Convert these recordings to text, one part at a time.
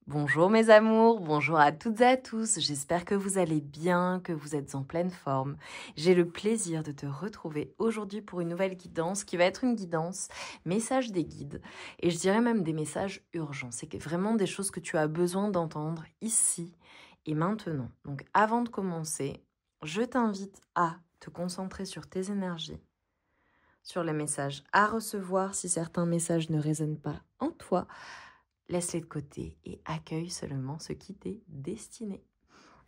Bonjour mes amours, bonjour à toutes et à tous, j'espère que vous allez bien, que vous êtes en pleine forme. J'ai le plaisir de te retrouver aujourd'hui pour une nouvelle guidance qui va être une guidance message des guides et je dirais même des messages urgents. C'est vraiment des choses que tu as besoin d'entendre ici et maintenant. Donc avant de commencer, je t'invite à te concentrer sur tes énergies, sur les messages à recevoir si certains messages ne résonnent pas en toi. Laisse-les de côté et accueille seulement ce qui t'est destiné.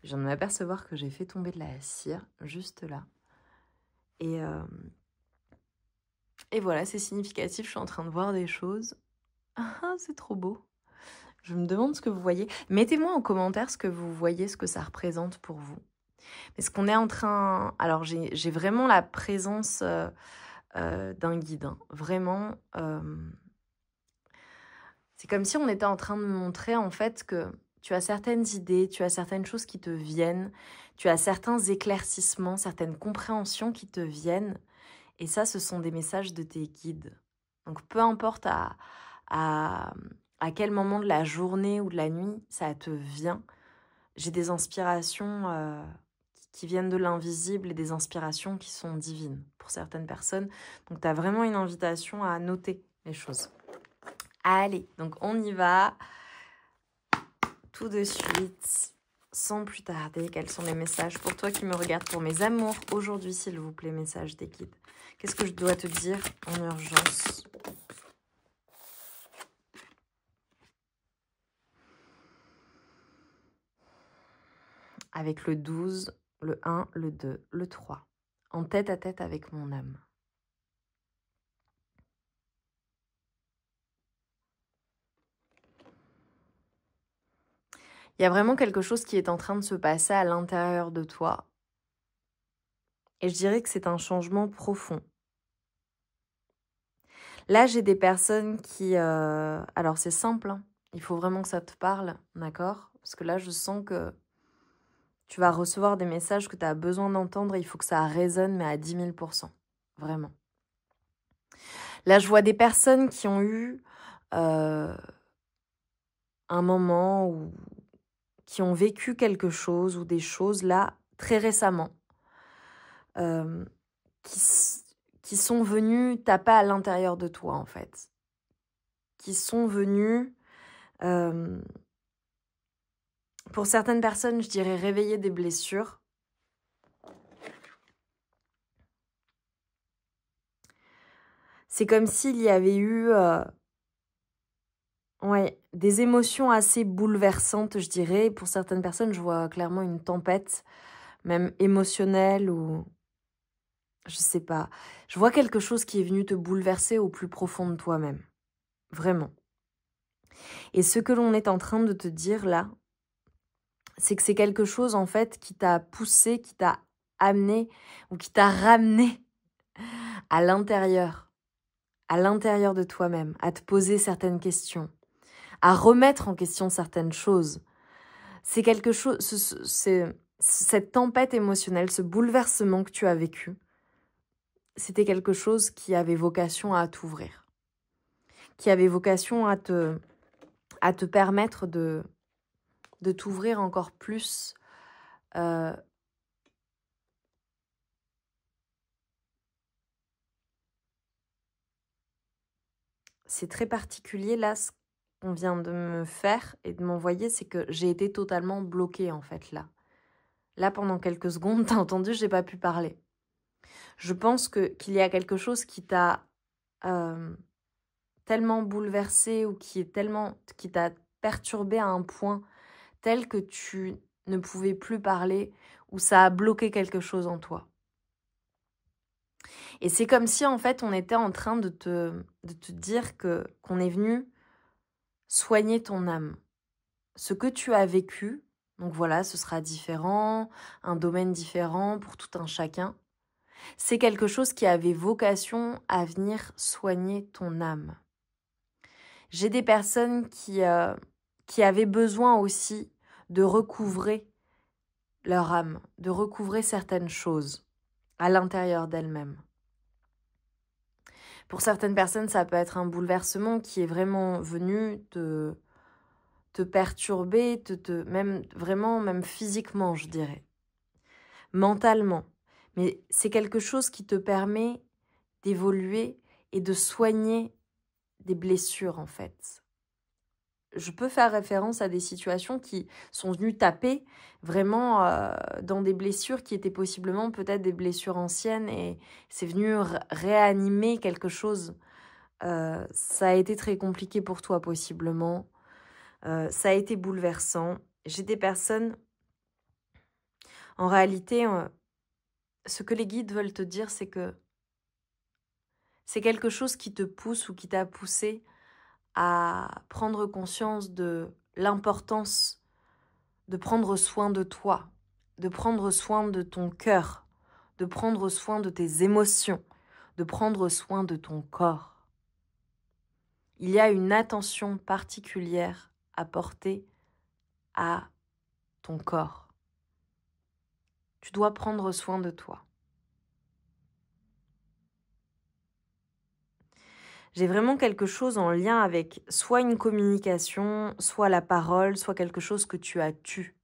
Je viens de m'apercevoir que j'ai fait tomber de la cire juste là. Et voilà, c'est significatif, je suis en train de voir des choses. Ah, c'est trop beau. Je me demande ce que vous voyez. Mettez-moi en commentaire ce que vous voyez, ce que ça représente pour vous. Est-ce qu'on est en train... Alors, j'ai vraiment la présence d'un guide. Hein. Vraiment... C'est comme si on était en train de me montrer en fait que tu as certaines idées, tu as certaines choses qui te viennent, tu as certains éclaircissements, certaines compréhensions qui te viennent. Et ça, ce sont des messages de tes guides. Donc peu importe à quel moment de la journée ou de la nuit ça te vient, j'ai des inspirations qui viennent de l'invisible et des inspirations qui sont divines pour certaines personnes. Donc tu as vraiment une invitation à noter les choses. Allez, donc on y va tout de suite, sans plus tarder. Quels sont les messages pour toi qui me regardes, pour mes amours aujourd'hui, s'il vous plaît, message des guides. Qu'est-ce que je dois te dire en urgence? Avec le 12, le 1, le 2, le 3. En tête à tête avec mon âme. Il y a vraiment quelque chose qui est en train de se passer à l'intérieur de toi. Et je dirais que c'est un changement profond. Là, j'ai des personnes qui... Alors, c'est simple. Hein. Il faut vraiment que ça te parle, d'accord? Parce que là, je sens que tu vas recevoir des messages que tu as besoin d'entendre. Il faut que ça résonne, mais à 10 000%. Vraiment. Là, je vois des personnes qui ont eu un moment où... qui ont vécu quelque chose ou des choses, là, très récemment, qui sont venus taper à l'intérieur de toi, en fait. Qui sont venus... pour certaines personnes, je dirais réveiller des blessures. C'est comme s'il y avait eu des émotions assez bouleversantes, je dirais. Pour certaines personnes, je vois clairement une tempête, même émotionnelle ou... Je sais pas. Je vois quelque chose qui est venu te bouleverser au plus profond de toi-même. Vraiment. Et ce que l'on est en train de te dire là, c'est que c'est quelque chose en fait qui t'a poussé, qui t'a amené ou qui t'a ramené à l'intérieur de toi-même, à te poser certaines questions, à remettre en question certaines choses. C'est quelque chose, c'est cette tempête émotionnelle, ce bouleversement que tu as vécu, c'était quelque chose qui avait vocation à t'ouvrir, qui avait vocation à te permettre de t'ouvrir encore plus c'est très particulier là ce qu'on vient de me faire et de m'envoyer, c'est que j'ai été totalement bloquée en fait là. Là pendant quelques secondes, t'as entendu, j'ai pas pu parler. Je pense qu'il y a quelque chose qui t'a tellement bouleversé ou qui t'a perturbé à un point tel que tu ne pouvais plus parler ou ça a bloqué quelque chose en toi. Et c'est comme si en fait on était en train de te dire qu'on est venu soigner ton âme. Ce que tu as vécu, donc voilà, ce sera différent, un domaine différent pour tout un chacun. C'est quelque chose qui avait vocation à venir soigner ton âme. J'ai des personnes qui avaient besoin aussi de recouvrer leur âme, de recouvrer certaines choses à l'intérieur d'elles-mêmes. Pour certaines personnes, ça peut être un bouleversement qui est vraiment venu te perturber, même vraiment, même physiquement, je dirais, mentalement. Mais c'est quelque chose qui te permet d'évoluer et de soigner des blessures, en fait. Je peux faire référence à des situations qui sont venues taper vraiment dans des blessures qui étaient possiblement peut-être des blessures anciennes et c'est venu réanimer quelque chose. Ça a été très compliqué pour toi possiblement. Ça a été bouleversant. J'ai des personnes, en réalité, ce que les guides veulent te dire, c'est que c'est quelque chose qui te pousse ou qui t'a poussé à prendre conscience de l'importance de prendre soin de toi, de prendre soin de ton cœur, de prendre soin de tes émotions, de prendre soin de ton corps. Il y a une attention particulière à porter à ton corps. Tu dois prendre soin de toi. J'ai vraiment quelque chose en lien avec soit une communication, soit la parole, soit quelque chose que tu as tu.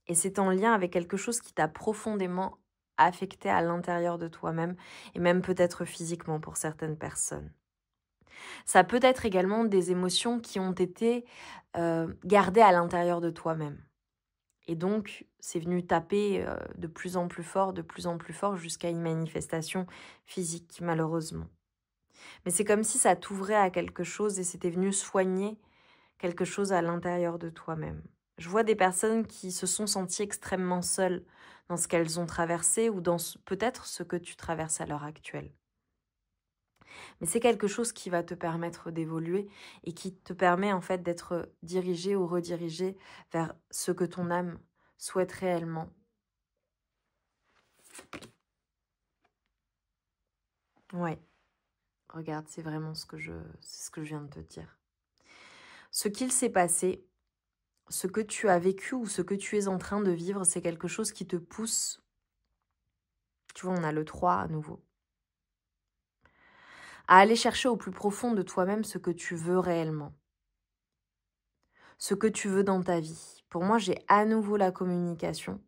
Et c'est en lien avec quelque chose qui t'a profondément affecté à l'intérieur de toi-même et même peut-être physiquement pour certaines personnes. Ça peut être également des émotions qui ont été gardées à l'intérieur de toi-même. Et donc, c'est venu taper de plus en plus fort jusqu'à une manifestation physique, malheureusement. Mais c'est comme si ça t'ouvrait à quelque chose et c'était venu soigner quelque chose à l'intérieur de toi-même. Je vois des personnes qui se sont senties extrêmement seules dans ce qu'elles ont traversé ou dans peut-être ce que tu traverses à l'heure actuelle. Mais c'est quelque chose qui va te permettre d'évoluer et qui te permet en fait d'être dirigé ou redirigé vers ce que ton âme souhaite réellement. Ouais, regarde, c'est vraiment ce que je viens de te dire. Ce qu'il s'est passé, ce que tu as vécu ou ce que tu es en train de vivre, c'est quelque chose qui te pousse. Tu vois, on a le 3 à nouveau. À aller chercher au plus profond de toi-même ce que tu veux réellement. Ce que tu veux dans ta vie. Pour moi, j'ai à nouveau la communication.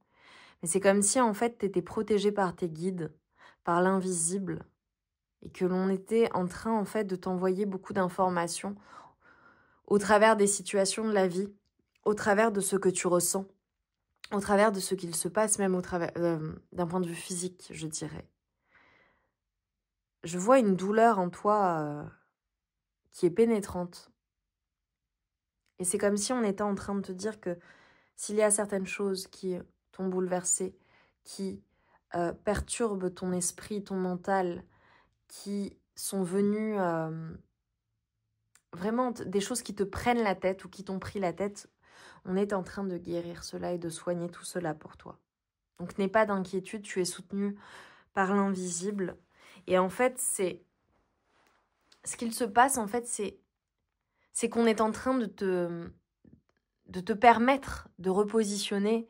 Mais c'est comme si, en fait, tu étais protégé par tes guides, par l'invisible, et que l'on était en train, en fait, de t'envoyer beaucoup d'informations au travers des situations de la vie, au travers de ce que tu ressens, au travers de ce qu'il se passe, même au travers d'un point de vue physique, je dirais. Je vois une douleur en toi qui est pénétrante. Et c'est comme si on était en train de te dire que s'il y a certaines choses qui t'ont bouleversé, qui perturbent ton esprit, ton mental, qui sont venues vraiment des choses qui te prennent la tête ou qui t'ont pris la tête, on est en train de guérir cela et de soigner tout cela pour toi. Donc n'aie pas d'inquiétude, tu es soutenu par l'invisible. Et en fait, ce qu'il se passe, en fait, c'est qu'on est en train de te permettre de repositionner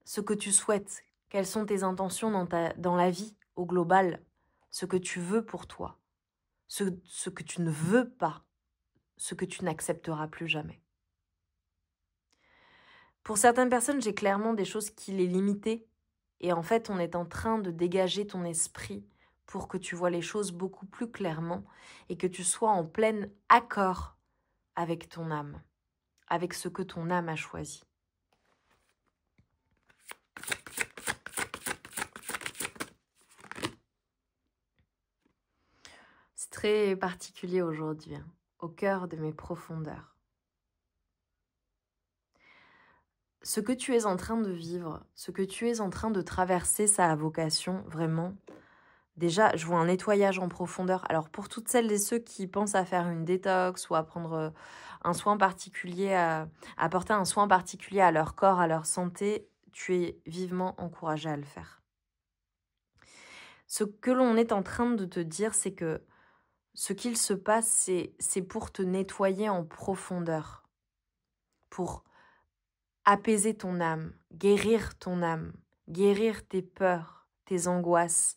ce que tu souhaites. Quelles sont tes intentions dans la vie au global, ce que tu veux pour toi, ce que tu ne veux pas, ce que tu n'accepteras plus jamais. Pour certaines personnes, j'ai clairement des choses qui les limitaient. Et en fait, on est en train de dégager ton esprit pour que tu vois les choses beaucoup plus clairement et que tu sois en plein accord avec ton âme, avec ce que ton âme a choisi. C'est très particulier aujourd'hui, hein, au cœur de mes profondeurs. Ce que tu es en train de vivre, ce que tu es en train de traverser, ça a vocation, vraiment. Déjà, je vois un nettoyage en profondeur. Alors, pour toutes celles et ceux qui pensent à faire une détox ou à prendre un soin particulier, à apporter un soin particulier à leur corps, à leur santé, tu es vivement encouragé à le faire. Ce que l'on est en train de te dire, c'est que ce qu'il se passe, c'est pour te nettoyer en profondeur, pour apaiser ton âme, guérir tes peurs, tes angoisses,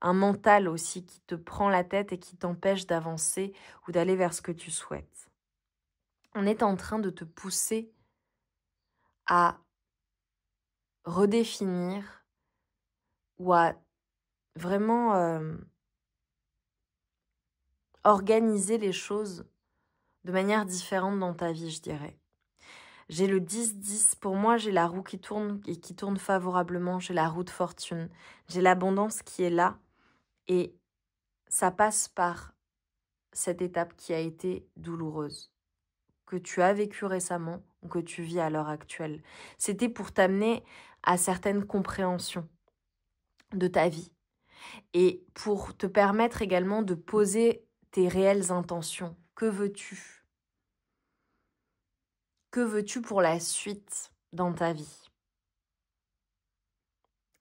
un mental aussi qui te prend la tête et qui t'empêche d'avancer ou d'aller vers ce que tu souhaites. On est en train de te pousser à redéfinir ou à vraiment organiser les choses de manière différente dans ta vie, je dirais. J'ai le 10-10. Pour moi, j'ai la roue qui tourne et qui tourne favorablement. J'ai la roue de fortune. J'ai l'abondance qui est là. Et ça passe par cette étape qui a été douloureuse, que tu as vécue récemment ou que tu vis à l'heure actuelle. C'était pour t'amener à certaines compréhensions de ta vie et pour te permettre également de poser tes réelles intentions. Que veux-tu? Que veux-tu pour la suite dans ta vie?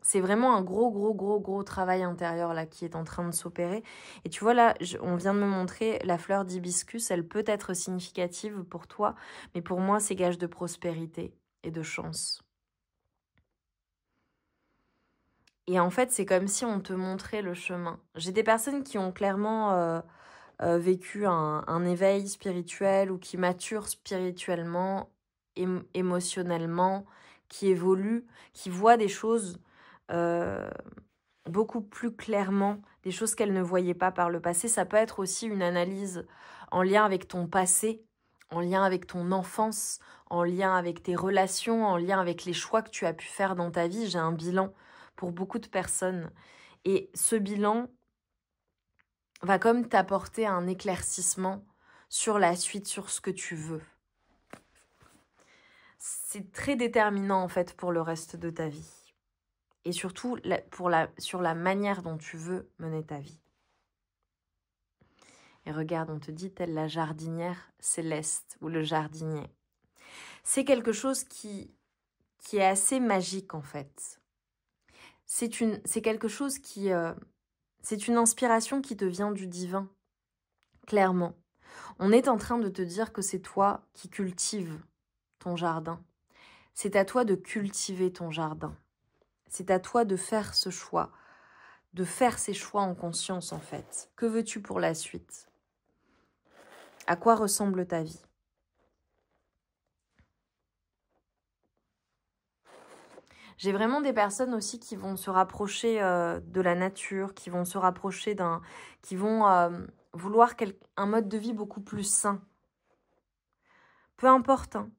C'est vraiment un gros travail intérieur là qui est en train de s'opérer. Et tu vois là, on vient de me montrer la fleur d'hibiscus, elle peut être significative pour toi, mais pour moi c'est gage de prospérité et de chance. Et en fait, c'est comme si on te montrait le chemin. J'ai des personnes qui ont clairement vécu un éveil spirituel ou qui maturent spirituellement, émotionnellement, qui évoluent, qui voient des choses beaucoup plus clairement, des choses qu'elles ne voyaient pas par le passé. Ça peut être aussi une analyse en lien avec ton passé, en lien avec ton enfance, en lien avec tes relations, en lien avec les choix que tu as pu faire dans ta vie. J'ai un bilan pour beaucoup de personnes. Et ce bilan va comme t'apporter un éclaircissement sur la suite, sur ce que tu veux. C'est très déterminant en fait pour le reste de ta vie. Et surtout sur la manière dont tu veux mener ta vie. Et regarde, on te dit telle la jardinière céleste ou le jardinier. C'est quelque chose qui est assez magique en fait. C'est quelque chose qui... c'est une inspiration qui te vient du divin, clairement. On est en train de te dire que c'est toi qui cultives ton jardin. C'est à toi de cultiver ton jardin. C'est à toi de faire ce choix, de faire ces choix en conscience en fait. Que veux-tu pour la suite? À quoi ressemble ta vie? J'ai vraiment des personnes aussi qui vont se rapprocher de la nature, qui vont se rapprocher qui vont vouloir un mode de vie beaucoup plus sain. Peu importe, hein.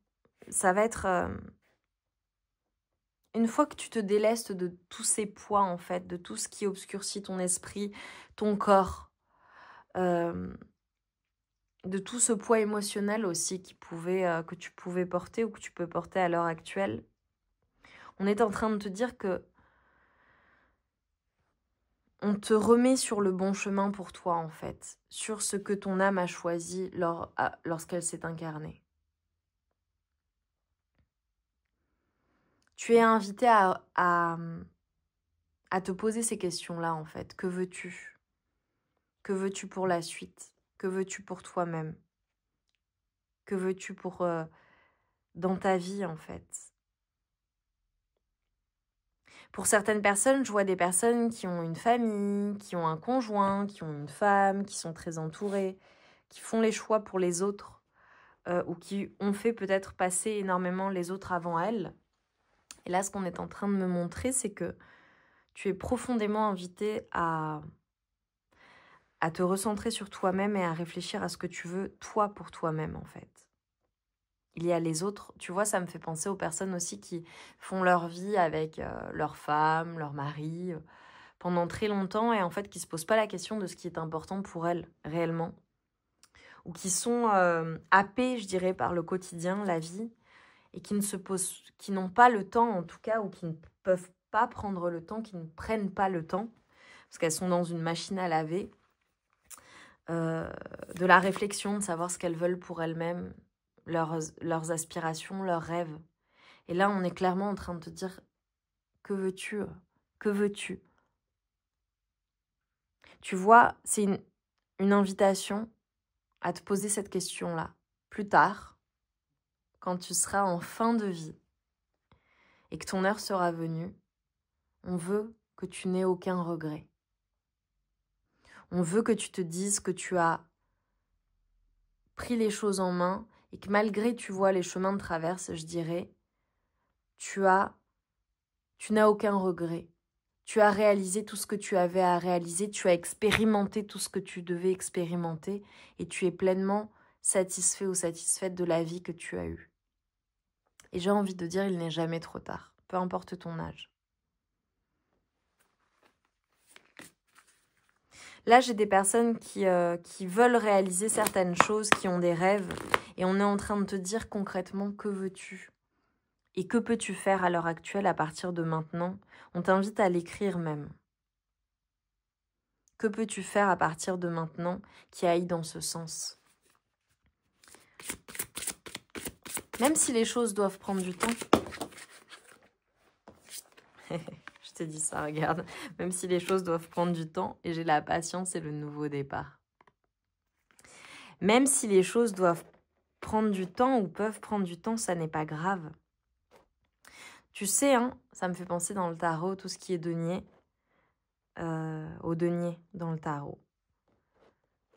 Ça va être... une fois que tu te délestes de tous ces poids, en fait, de tout ce qui obscurcit ton esprit, ton corps, de tout ce poids émotionnel aussi que tu pouvais porter ou que tu peux porter à l'heure actuelle, on est en train de te dire que on te remet sur le bon chemin pour toi, en fait, sur ce que ton âme a choisi lorsqu'elle s'est incarnée. Tu es invité à te poser ces questions-là, en fait. Que veux-tu? Que veux-tu pour la suite? Que veux-tu pour toi-même? Que veux-tu dans ta vie, en fait? Pour certaines personnes, je vois des personnes qui ont une famille, qui ont un conjoint, qui ont une femme, qui sont très entourées, qui font les choix pour les autres ou qui ont fait peut-être passer énormément les autres avant elles. Et là, ce qu'on est en train de me montrer, c'est que tu es profondément invité à te recentrer sur toi-même et à réfléchir à ce que tu veux, toi, pour toi-même, en fait. Il y a les autres, tu vois, ça me fait penser aux personnes aussi qui font leur vie avec leur femme, leur mari, pendant très longtemps et en fait qui ne se posent pas la question de ce qui est important pour elles, réellement. Ou qui sont happées, je dirais, par le quotidien, la vie, et qui n'ont pas le temps, en tout cas, ou qui ne peuvent pas prendre le temps, qui ne prennent pas le temps, parce qu'elles sont dans une machine à laver, de la réflexion, de savoir ce qu'elles veulent pour elles-mêmes, leurs aspirations, leurs rêves. Et là, on est clairement en train de te dire, que veux-tu? Que veux-tu? Tu vois, c'est une invitation à te poser cette question-là. Plus tard, quand tu seras en fin de vie et que ton heure sera venue, on veut que tu n'aies aucun regret. On veut que tu te dises que tu as pris les choses en main et que malgré, tu vois, les chemins de traverse, je dirais, tu n'as aucun regret. Tu as réalisé tout ce que tu avais à réaliser, tu as expérimenté tout ce que tu devais expérimenter et tu es pleinement satisfait ou satisfaite de la vie que tu as eue. Et j'ai envie de dire, il n'est jamais trop tard, peu importe ton âge. Là, j'ai des personnes qui veulent réaliser certaines choses, qui ont des rêves, et on est en train de te dire concrètement que veux-tu et que peux-tu faire à l'heure actuelle à partir de maintenant. On t'invite à l'écrire même. Que peux-tu faire à partir de maintenant qui aille dans ce sens? Même si les choses doivent prendre du temps. Je t'ai dit ça, regarde. Même si les choses doivent prendre du temps et j'ai la patience et le nouveau départ. Même si les choses doivent prendre du temps ou peuvent prendre du temps, ça n'est pas grave. Tu sais, hein, ça me fait penser dans le tarot, tout ce qui est denier, au denier dans le tarot.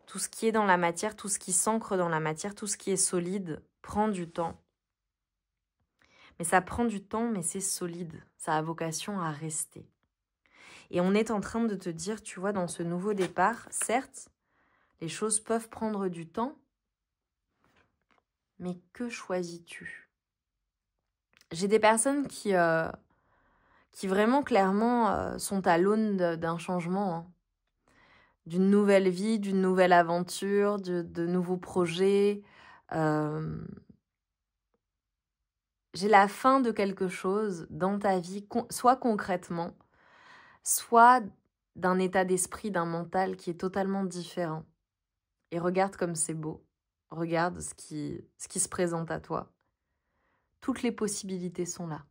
Tout ce qui est dans la matière, tout ce qui s'ancre dans la matière, tout ce qui est solide, prend du temps. Mais ça prend du temps, mais c'est solide. Ça a vocation à rester. Et on est en train de te dire, tu vois, dans ce nouveau départ, certes, les choses peuvent prendre du temps, mais que choisis-tu? J'ai des personnes qui vraiment clairement sont à l'aune d'un changement, hein. D'une nouvelle vie, d'une nouvelle aventure, de nouveaux projets. J'ai la fin de quelque chose dans ta vie, soit concrètement, soit d'un état d'esprit, d'un mental qui est totalement différent. Et regarde comme c'est beau. Regarde ce qui se présente à toi. Toutes les possibilités sont là.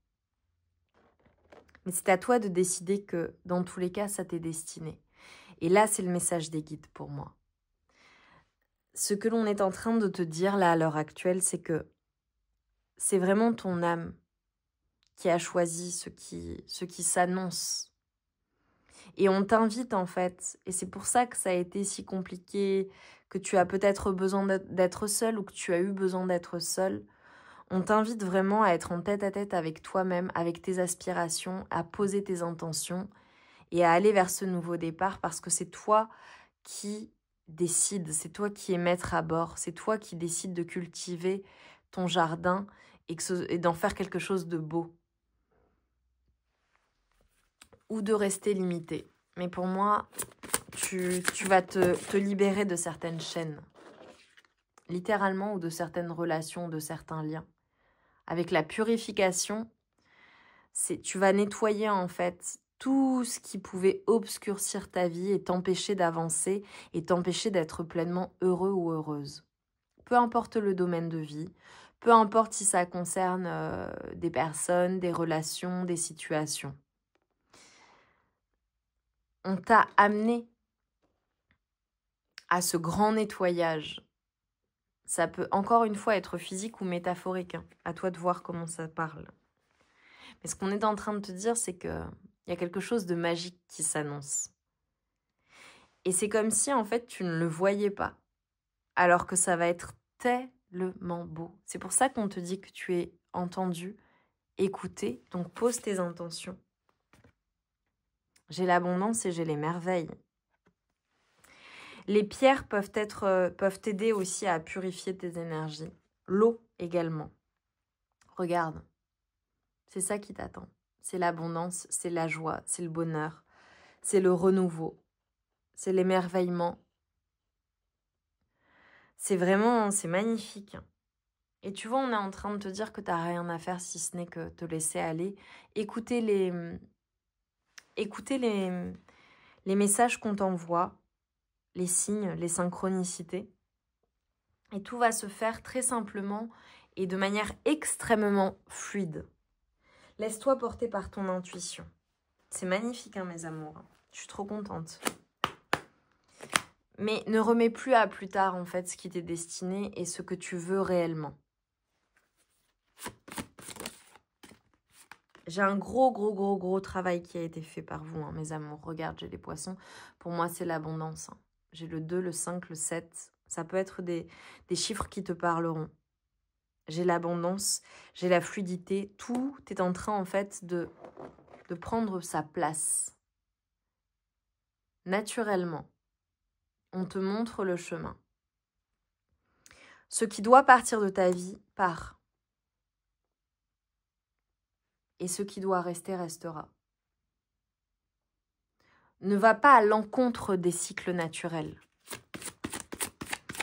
Mais c'est à toi de décider que, dans tous les cas, ça t'est destiné. Et là, c'est le message des guides pour moi. Ce que l'on est en train de te dire là à l'heure actuelle, c'est que c'est vraiment ton âme qui a choisi ce qui s'annonce. Et on t'invite en fait, et c'est pour ça que ça a été si compliqué, que tu as peut-être besoin d'être seul ou que tu as eu besoin d'être seul. On t'invite vraiment à être en tête-à-tête avec toi-même, avec tes aspirations, à poser tes intentions et à aller vers ce nouveau départ parce que c'est toi qui décides, c'est toi qui es maître à bord, c'est toi qui décides de cultiver ton jardin et d'en faire quelque chose de beau. Ou de rester limité. Mais pour moi, tu vas te libérer de certaines chaînes, littéralement, ou de certaines relations, de certains liens. Avec la purification, tu vas nettoyer en fait tout ce qui pouvait obscurcir ta vie et t'empêcher d'avancer et t'empêcher d'être pleinement heureux ou heureuse. Peu importe le domaine de vie, peu importe si ça concerne des personnes, des relations, des situations. On t'a amené à ce grand nettoyage. Ça peut encore une fois être physique ou métaphorique, hein. À toi de voir comment ça parle. Mais ce qu'on est en train de te dire, c'est qu'il y a quelque chose de magique qui s'annonce. Et c'est comme si, en fait, tu ne le voyais pas. Alors que ça va être tellement beau. C'est pour ça qu'on te dit que tu es entendu, écouté. Donc, pose tes intentions. J'ai l'abondance et j'ai les merveilles. Les pierres peuvent t'aider aussi à purifier tes énergies. L'eau également. Regarde, c'est ça qui t'attend. C'est l'abondance, c'est la joie, c'est le bonheur, c'est le renouveau, c'est l'émerveillement. C'est magnifique. Et tu vois, on est en train de te dire que tu n'as rien à faire si ce n'est que te laisser aller. Écouter les messages qu'on t'envoie, les signes, les synchronicités. Et tout va se faire très simplement et de manière extrêmement fluide. Laisse-toi porter par ton intuition. C'est magnifique, hein, mes amours. Je suis trop contente. Mais ne remets plus à plus tard, en fait, ce qui t'est destiné et ce que tu veux réellement. J'ai un gros travail qui a été fait par vous, hein, mes amours. Regarde, j'ai les poissons. Pour moi, c'est l'abondance. Hein. J'ai le 2, le 5, le 7. Ça peut être des chiffres qui te parleront. J'ai l'abondance, j'ai la fluidité. Tout est en train, en fait, de prendre sa place. Naturellement, on te montre le chemin. Ce qui doit partir de ta vie part. Et ce qui doit rester restera. Ne va pas à l'encontre des cycles naturels.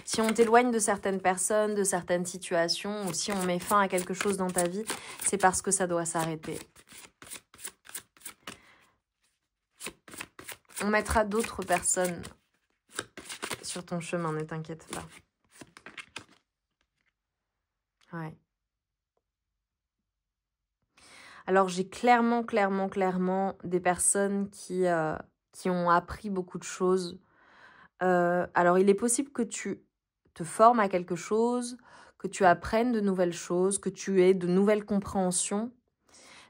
Si on t'éloigne de certaines personnes, de certaines situations, ou si on met fin à quelque chose dans ta vie, c'est parce que ça doit s'arrêter. On mettra d'autres personnes sur ton chemin, ne t'inquiète pas. Ouais. Alors, j'ai clairement des personnes qui ont appris beaucoup de choses. Alors, il est possible que tu te formes à quelque chose, que tu apprennes de nouvelles choses, que tu aies de nouvelles compréhensions.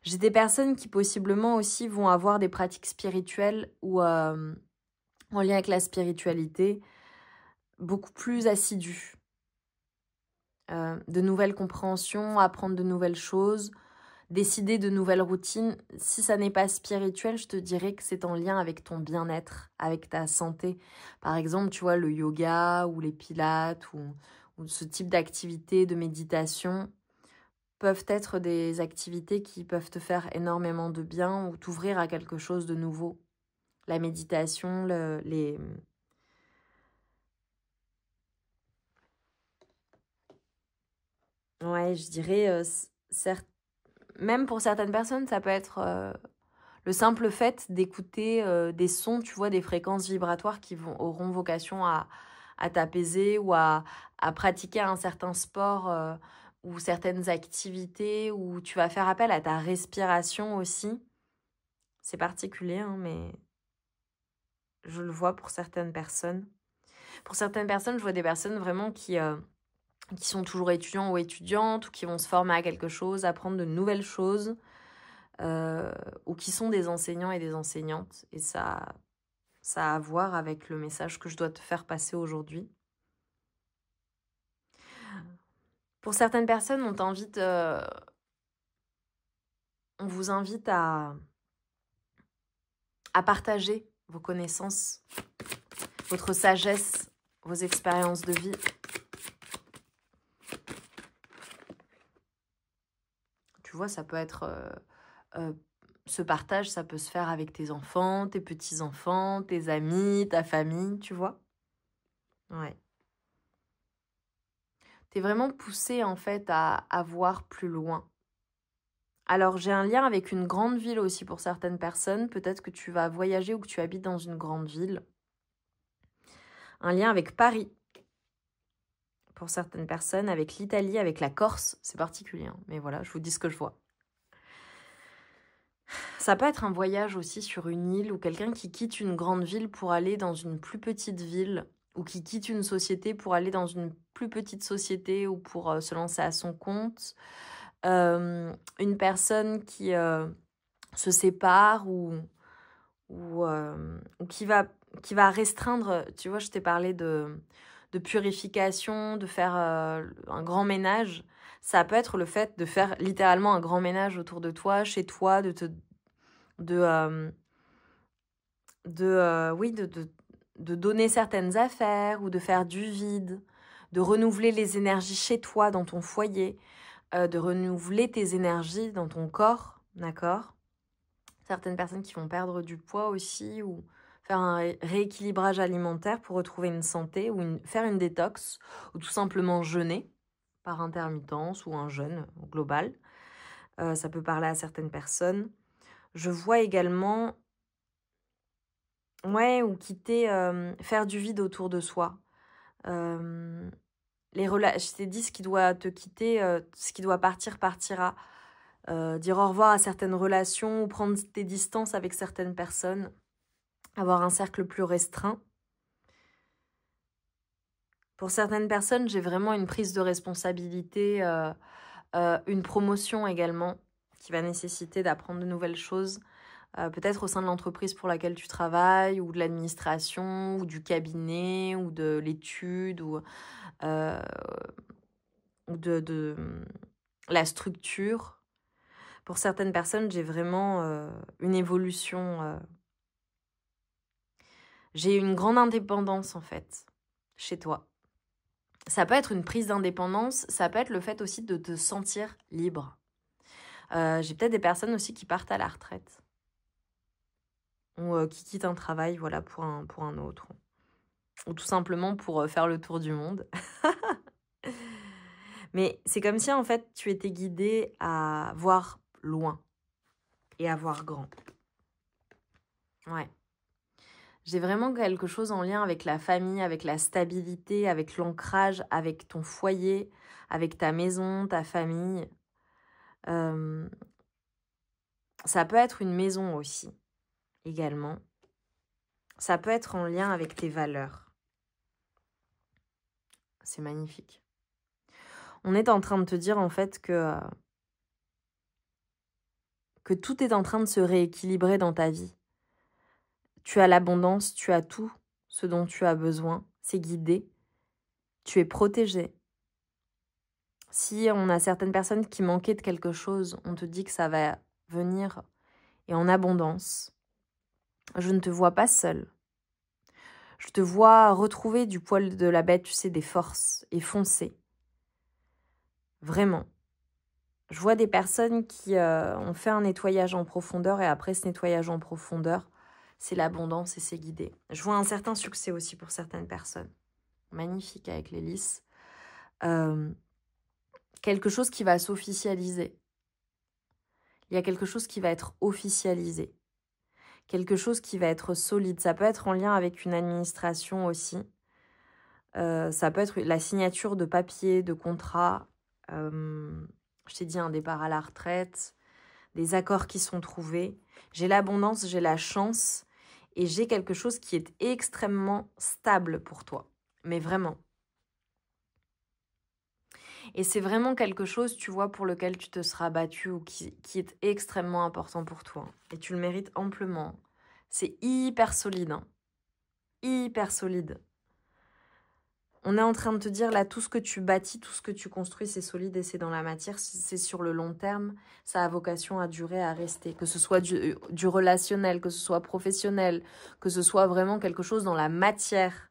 J'ai des personnes qui possiblement aussi vont avoir des pratiques spirituelles ou en lien avec la spiritualité beaucoup plus assidues. De nouvelles compréhensions, apprendre de nouvelles choses, décider de nouvelles routines. Si ça n'est pas spirituel, je te dirais que c'est en lien avec ton bien-être, avec ta santé. Par exemple, tu vois, le yoga ou les pilates ou ce type d'activité de méditation peuvent être des activités qui peuvent te faire énormément de bien ou t'ouvrir à quelque chose de nouveau. La méditation, Ouais, je dirais, même pour certaines personnes, ça peut être le simple fait d'écouter des sons, tu vois, des fréquences vibratoires qui auront vocation à t'apaiser ou à pratiquer un certain sport ou certaines activités où tu vas faire appel à ta respiration aussi. C'est particulier, hein, mais je le vois pour certaines personnes. Pour certaines personnes, je vois des personnes vraiment qui sont toujours étudiants ou étudiantes ou qui vont se former à quelque chose, apprendre de nouvelles choses. Ou qui sont des enseignants et des enseignantes. Et ça a à voir avec le message que je dois te faire passer aujourd'hui. Pour certaines personnes, on vous invite à partager vos connaissances, votre sagesse, vos expériences de vie. Tu vois, ça peut être... ce partage, ça peut se faire avec tes enfants, tes petits-enfants, tes amis, ta famille, tu vois. Ouais. T'es vraiment poussé, en fait, à voir plus loin. Alors, j'ai un lien avec une grande ville aussi pour certaines personnes. Peut-être que tu vas voyager ou que tu habites dans une grande ville. Un lien avec Paris pour certaines personnes, avec l'Italie, avec la Corse. C'est particulier, hein, mais voilà, je vous dis ce que je vois. Ça peut être un voyage aussi sur une île ou quelqu'un qui quitte une grande ville pour aller dans une plus petite ville ou qui quitte une société pour aller dans une plus petite société ou pour se lancer à son compte. Une personne qui se sépare ou qui va restreindre, tu vois, je t'ai parlé de purification, de faire un grand ménage. Ça peut être le fait de faire littéralement un grand ménage autour de toi, chez toi, de donner certaines affaires ou de faire du vide, de renouveler les énergies chez toi, dans ton foyer, de renouveler tes énergies dans ton corps, d'accord ? Certaines personnes qui vont perdre du poids aussi ou faire un rééquilibrage alimentaire pour retrouver une santé ou faire une détox ou tout simplement jeûner par intermittence ou un jeûne global. Ça peut parler à certaines personnes. Je vois également, ou quitter, faire du vide autour de soi. Je t'ai dit ce qui doit te quitter, ce qui doit partir, partira. Dire au revoir à certaines relations ou prendre tes distances avec certaines personnes. Avoir un cercle plus restreint. Pour certaines personnes, j'ai vraiment une prise de responsabilité, une promotion également, qui va nécessiter d'apprendre de nouvelles choses. peut-être au sein de l'entreprise pour laquelle tu travailles, ou de l'administration, ou du cabinet, ou de l'étude, ou euh, de la structure. Pour certaines personnes, j'ai vraiment une évolution. J'ai une grande indépendance, en fait, chez toi. Ça peut être une prise d'indépendance, ça peut être le fait aussi de te sentir libre. J'ai peut-être des personnes aussi qui partent à la retraite. Ou qui quittent un travail, voilà, pour un autre. Ou tout simplement pour faire le tour du monde. Mais c'est comme si, en fait, tu étais guidée à voir loin et à voir grand. Ouais. J'ai vraiment quelque chose en lien avec la famille, avec la stabilité, avec l'ancrage, avec ton foyer, avec ta maison, ta famille. Ça peut être une maison aussi, également. Ça peut être en lien avec tes valeurs. C'est magnifique. On est en train de te dire, en fait, que tout est en train de se rééquilibrer dans ta vie. Tu as l'abondance, tu as tout ce dont tu as besoin. C'est guidé. Tu es protégé. Si on a certaines personnes qui manquaient de quelque chose, on te dit que ça va venir et en abondance. Je ne te vois pas seule. Je te vois retrouver du poil de la bête, tu sais, des forces et foncer. Vraiment. Je vois des personnes qui ont fait un nettoyage en profondeur et après ce nettoyage en profondeur, c'est l'abondance et c'est guidé. Je vois un certain succès aussi pour certaines personnes. Magnifique avec les lys. Quelque chose qui va s'officialiser. Il y a quelque chose qui va être officialisé. Quelque chose qui va être solide. Ça peut être en lien avec une administration aussi. Ça peut être la signature de papiers, de contrats. Je t'ai dit un départ à la retraite, des accords qui sont trouvés. J'ai l'abondance, j'ai la chance et j'ai quelque chose qui est extrêmement stable pour toi. Mais vraiment. Et c'est vraiment quelque chose, tu vois, pour lequel tu te seras battu ou qui est extrêmement important pour toi. Et tu le mérites amplement. C'est hyper solide. Hein. Hyper solide. On est en train de te dire là, tout ce que tu bâtis, tout ce que tu construis, c'est solide et c'est dans la matière, c'est sur le long terme. Ça a vocation à durer, à rester. Que ce soit du relationnel, que ce soit professionnel, que ce soit vraiment quelque chose dans la matière.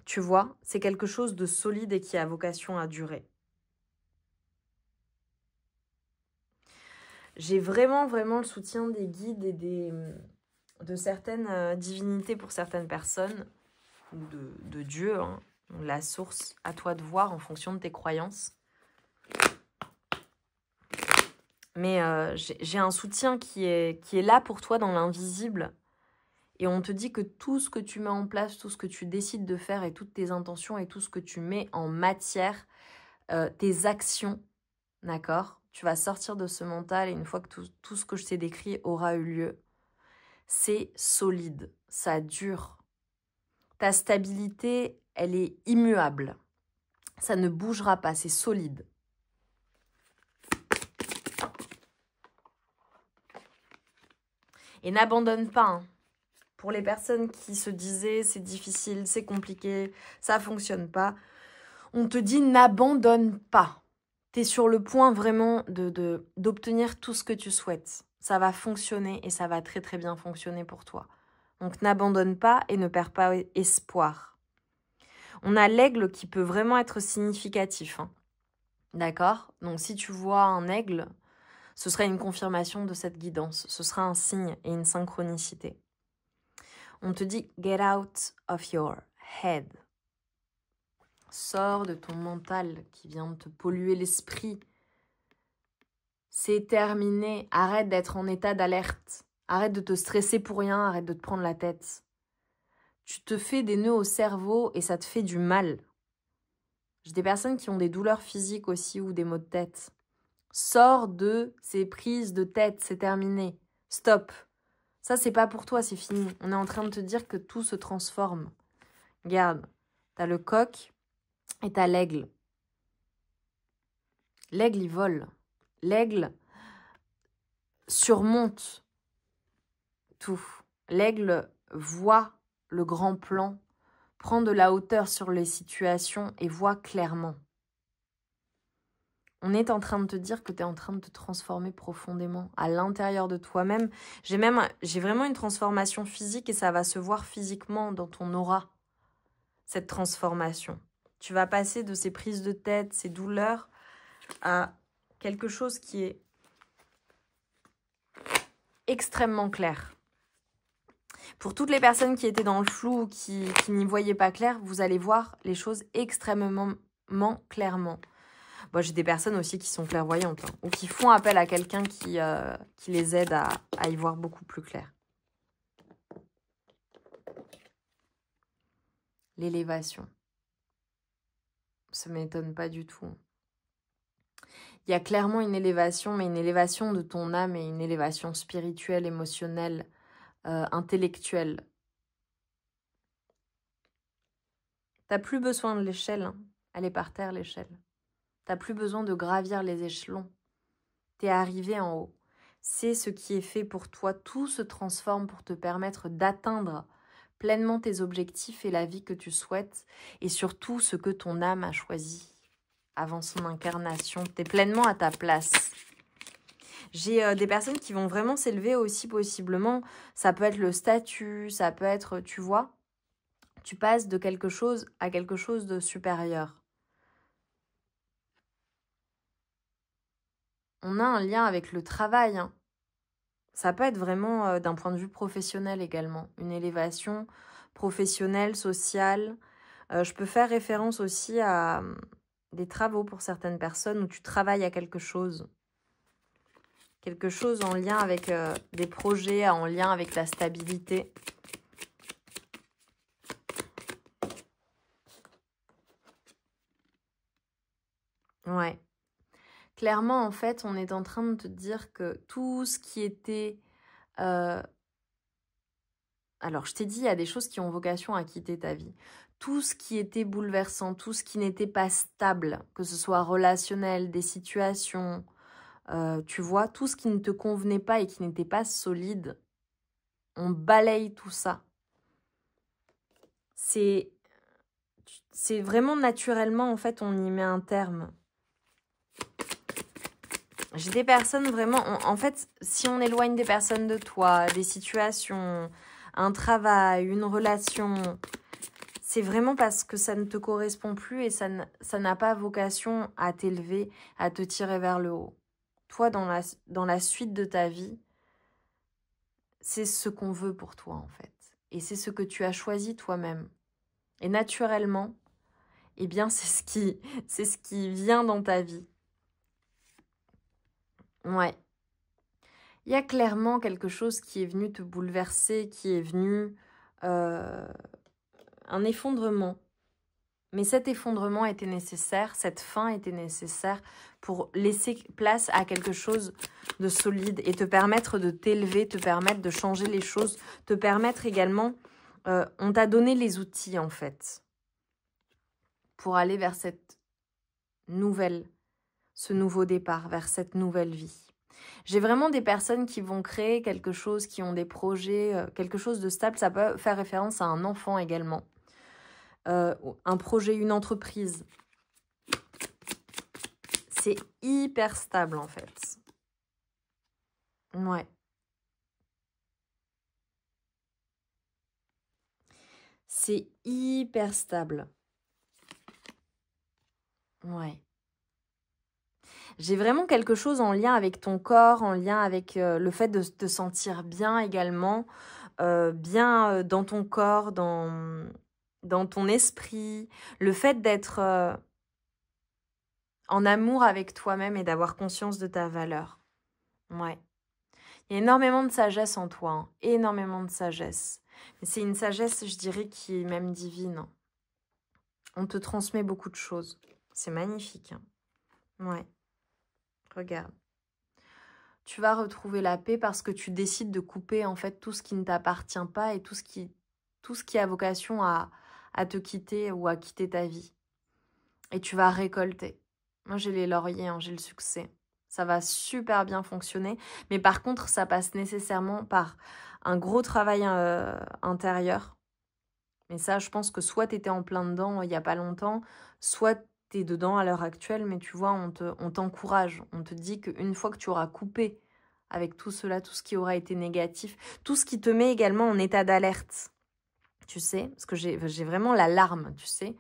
Tu vois, c'est quelque chose de solide et qui a vocation à durer. J'ai vraiment le soutien des guides et de certaines divinités pour certaines personnes, ou de Dieu, hein, la source, à toi de voir en fonction de tes croyances. Mais j'ai un soutien qui est là pour toi dans l'invisible. Et on te dit que tout ce que tu mets en place, tout ce que tu décides de faire et toutes tes intentions et tout ce que tu mets en matière, tes actions, d'accord ? Tu vas sortir de ce mental et une fois que tout ce que je t'ai décrit aura eu lieu, c'est solide, ça dure. Ta stabilité, elle est immuable. Ça ne bougera pas, c'est solide. Et n'abandonne pas. Hein. Pour les personnes qui se disaient c'est difficile, c'est compliqué, ça fonctionne pas, on te dit n'abandonne pas. Tu es sur le point vraiment d'obtenir tout ce que tu souhaites. Ça va fonctionner et ça va très très bien fonctionner pour toi. Donc n'abandonne pas et ne perds pas espoir. On a l'aigle qui peut vraiment être significatif. Hein. D'accord ? Donc si tu vois un aigle, ce serait une confirmation de cette guidance. Ce sera un signe et une synchronicité. On te dit « Get out of your head ». Sors de ton mental qui vient de te polluer l'esprit. C'est terminé. Arrête d'être en état d'alerte. Arrête de te stresser pour rien. Arrête de te prendre la tête. Tu te fais des nœuds au cerveau et ça te fait du mal. J'ai des personnes qui ont des douleurs physiques aussi ou des maux de tête. Sors de ces prises de tête. C'est terminé. Stop. Ça, c'est pas pour toi, c'est fini. On est en train de te dire que tout se transforme. Regarde, t'as le coq et t'as l'aigle. L'aigle, il vole. L'aigle surmonte tout. L'aigle voit le grand plan, prend de la hauteur sur les situations et voit clairement. On est en train de te dire que tu es en train de te transformer profondément à l'intérieur de toi-même. J'ai vraiment une transformation physique et ça va se voir physiquement dans ton aura, cette transformation. Tu vas passer de ces prises de tête, ces douleurs, à quelque chose qui est extrêmement clair. Pour toutes les personnes qui étaient dans le flou ou qui n'y voyaient pas clair, vous allez voir les choses extrêmement clairement. Bon, j'ai des personnes aussi qui sont clairvoyantes ou qui font appel à quelqu'un qui les aide à y voir beaucoup plus clair. L'élévation. Ça ne m'étonne pas du tout. Il y a clairement une élévation, mais une élévation de ton âme et une élévation spirituelle, émotionnelle, intellectuelle. T'as plus besoin de l'échelle, hein. Elle est par terre, l'échelle. T'as plus besoin de gravir les échelons. T'es arrivé en haut. C'est ce qui est fait pour toi. Tout se transforme pour te permettre d'atteindre pleinement tes objectifs et la vie que tu souhaites, et surtout ce que ton âme a choisi avant son incarnation. T'es pleinement à ta place. J'ai des personnes qui vont vraiment s'élever aussi possiblement. Ça peut être le statut, ça peut être, tu vois, tu passes de quelque chose à quelque chose de supérieur. On a un lien avec le travail, hein. Ça peut être vraiment d'un point de vue professionnel également. Une élévation professionnelle, sociale. Je peux faire référence aussi à des travaux pour certaines personnes où tu travailles à quelque chose. Quelque chose en lien avec des projets, en lien avec la stabilité. Ouais. Clairement, en fait, on est en train de te dire que tout ce qui était... Alors, je t'ai dit, il y a des choses qui ont vocation à quitter ta vie. Tout ce qui était bouleversant, tout ce qui n'était pas stable, que ce soit relationnel, des situations, tu vois, tout ce qui ne te convenait pas et qui n'était pas solide, on balaye tout ça. C'est vraiment naturellement, en fait, on y met un terme. J'ai des personnes vraiment... En fait, si on éloigne des personnes de toi, des situations, un travail, une relation, c'est vraiment parce que ça ne te correspond plus et ça n'a pas vocation à t'élever, à te tirer vers le haut. Toi, dans la suite de ta vie, c'est ce qu'on veut pour toi, en fait. Et c'est ce que tu as choisi toi-même. Et naturellement, eh bien, c'est ce qui vient dans ta vie. Ouais. Il y a clairement quelque chose qui est venu te bouleverser, qui est venu un effondrement. Mais cet effondrement était nécessaire, cette fin était nécessaire pour laisser place à quelque chose de solide et te permettre de t'élever, te permettre de changer les choses, te permettre également... on t'a donné les outils, en fait, pour aller vers ce nouveau départ, vers cette nouvelle vie. J'ai vraiment des personnes qui vont créer quelque chose, qui ont des projets, quelque chose de stable. Ça peut faire référence à un enfant également. Un projet, une entreprise. C'est hyper stable en fait. Ouais. C'est hyper stable. Ouais. J'ai vraiment quelque chose en lien avec ton corps, en lien avec le fait de te sentir bien également, bien dans ton corps, dans ton esprit, le fait d'être en amour avec toi-même et d'avoir conscience de ta valeur. Ouais. Il y a énormément de sagesse en toi, hein, énormément de sagesse. Mais c'est une sagesse, je dirais, qui est même divine. On te transmet beaucoup de choses. C'est magnifique. Hein. Ouais. Regarde. Tu vas retrouver la paix parce que tu décides de couper en fait tout ce qui ne t'appartient pas et tout ce qui a vocation à te quitter ou à quitter ta vie. Et tu vas récolter. Moi, j'ai les lauriers, hein, j'ai le succès. Ça va super bien fonctionner. Mais par contre, ça passe nécessairement par un gros travail intérieur. Mais ça, je pense que soit tu étais en plein dedans il n'y a pas longtemps, soit tu es dedans à l'heure actuelle, mais tu vois, on t'encourage. On te dit qu'une fois que tu auras coupé avec tout cela, tout ce qui aura été négatif, tout ce qui te met également en état d'alerte, tu sais, parce que j'ai vraiment l'alarme, tu sais.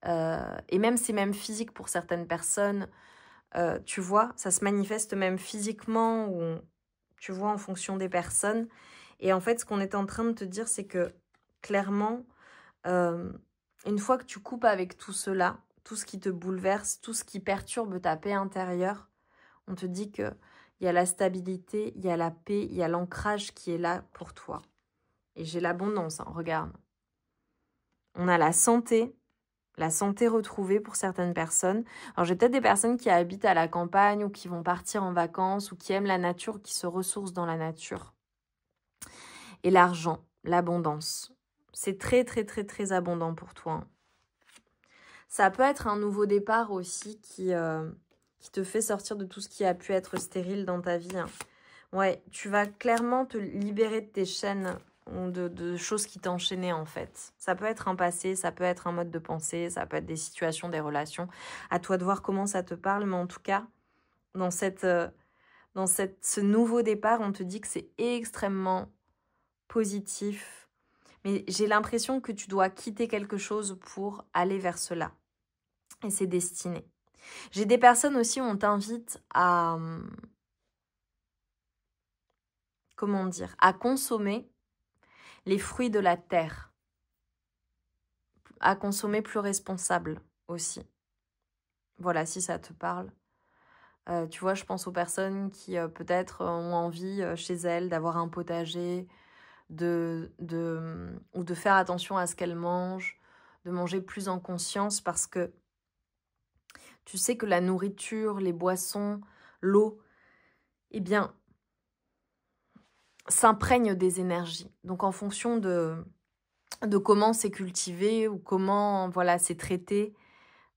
Et même, c'est même physique pour certaines personnes. Tu vois, ça se manifeste même physiquement, ou tu vois, en fonction des personnes. Et en fait, ce qu'on est en train de te dire, c'est que clairement, une fois que tu coupes avec tout cela, tout ce qui te bouleverse, tout ce qui perturbe ta paix intérieure, on te dit qu'il y a la stabilité, il y a la paix, il y a l'ancrage qui est là pour toi. Et j'ai l'abondance, hein, regarde. On a la santé retrouvée pour certaines personnes. Alors j'ai peut-être des personnes qui habitent à la campagne ou qui vont partir en vacances ou qui aiment la nature, qui se ressourcent dans la nature. Et l'argent, l'abondance. C'est très, très, très, très abondant pour toi. Ça peut être un nouveau départ aussi qui te fait sortir de tout ce qui a pu être stérile dans ta vie. Ouais, tu vas clairement te libérer de tes chaînes ou de choses qui t'enchaînaient en fait. Ça peut être un passé, ça peut être un mode de pensée, ça peut être des situations, des relations. À toi de voir comment ça te parle, mais en tout cas, dans ce nouveau départ, on te dit que c'est extrêmement positif. Mais j'ai l'impression que tu dois quitter quelque chose pour aller vers cela. Et c'est destiné. J'ai des personnes aussi où on t'invite à... Comment dire? À consommer les fruits de la terre. À consommer plus responsable aussi. Voilà, si ça te parle. Tu vois, je pense aux personnes qui peut-être ont envie chez elles d'avoir un potager, ou de faire attention à ce qu'elles mangent, de manger plus en conscience parce que tu sais que la nourriture, les boissons, l'eau, eh bien, s'imprègnent des énergies. Donc en fonction de comment c'est cultivé ou comment voilà c'est traité,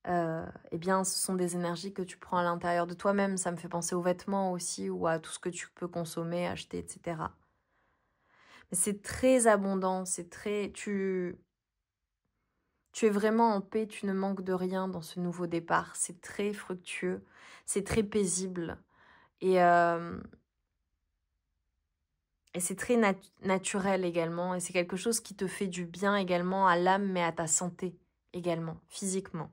eh bien ce sont des énergies que tu prends à l'intérieur de toi-même. Ça me fait penser aux vêtements aussi ou à tout ce que tu peux consommer, acheter, etc. Mais c'est très abondant, c'est très... Tu es vraiment en paix, tu ne manques de rien dans ce nouveau départ. C'est très fructueux, c'est très paisible. Et c'est très naturel également. Et c'est quelque chose qui te fait du bien également à l'âme, mais à ta santé également, physiquement.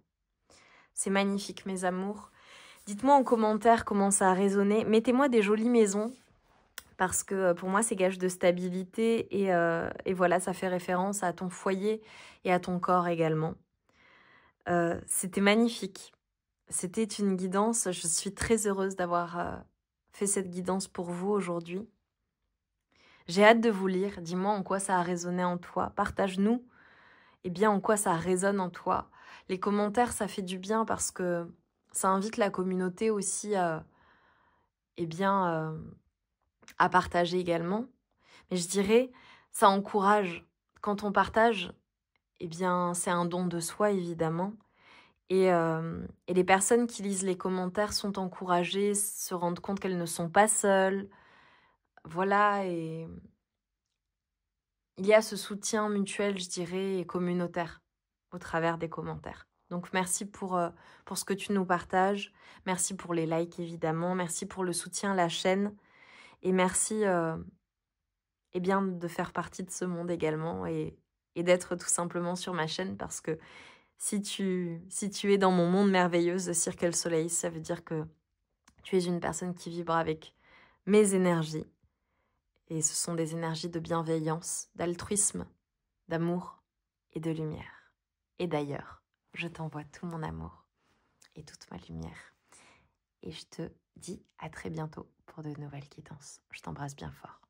C'est magnifique, mes amours. Dites-moi en commentaire comment ça a résonné. Mettez-moi des jolies maisons, parce que pour moi, c'est gage de stabilité. Et voilà, ça fait référence à ton foyer et à ton corps également. C'était magnifique. C'était une guidance. Je suis très heureuse d'avoir fait cette guidance pour vous aujourd'hui. J'ai hâte de vous lire. Dis-moi en quoi ça a résonné en toi. Partage-nous en quoi ça résonne en toi. Les commentaires, ça fait du bien parce que ça invite la communauté aussi à partager également. Mais je dirais, ça encourage. Quand on partage, c'est un don de soi, évidemment. Et les personnes qui lisent les commentaires sont encouragées, se rendent compte qu'elles ne sont pas seules. Voilà, et il y a ce soutien mutuel, je dirais, et communautaire au travers des commentaires. Donc merci pour ce que tu nous partages. Merci pour les likes, évidemment. Merci pour le soutien à la chaîne. Et merci de faire partie de ce monde également et d'être tout simplement sur ma chaîne parce que si tu es dans mon monde merveilleux de Circle Soleil, ça veut dire que tu es une personne qui vibre avec mes énergies. Et ce sont des énergies de bienveillance, d'altruisme, d'amour et de lumière. Et d'ailleurs, je t'envoie tout mon amour et toute ma lumière. Et je te dis à très bientôt pour de nouvelles guidances. Je t'embrasse bien fort.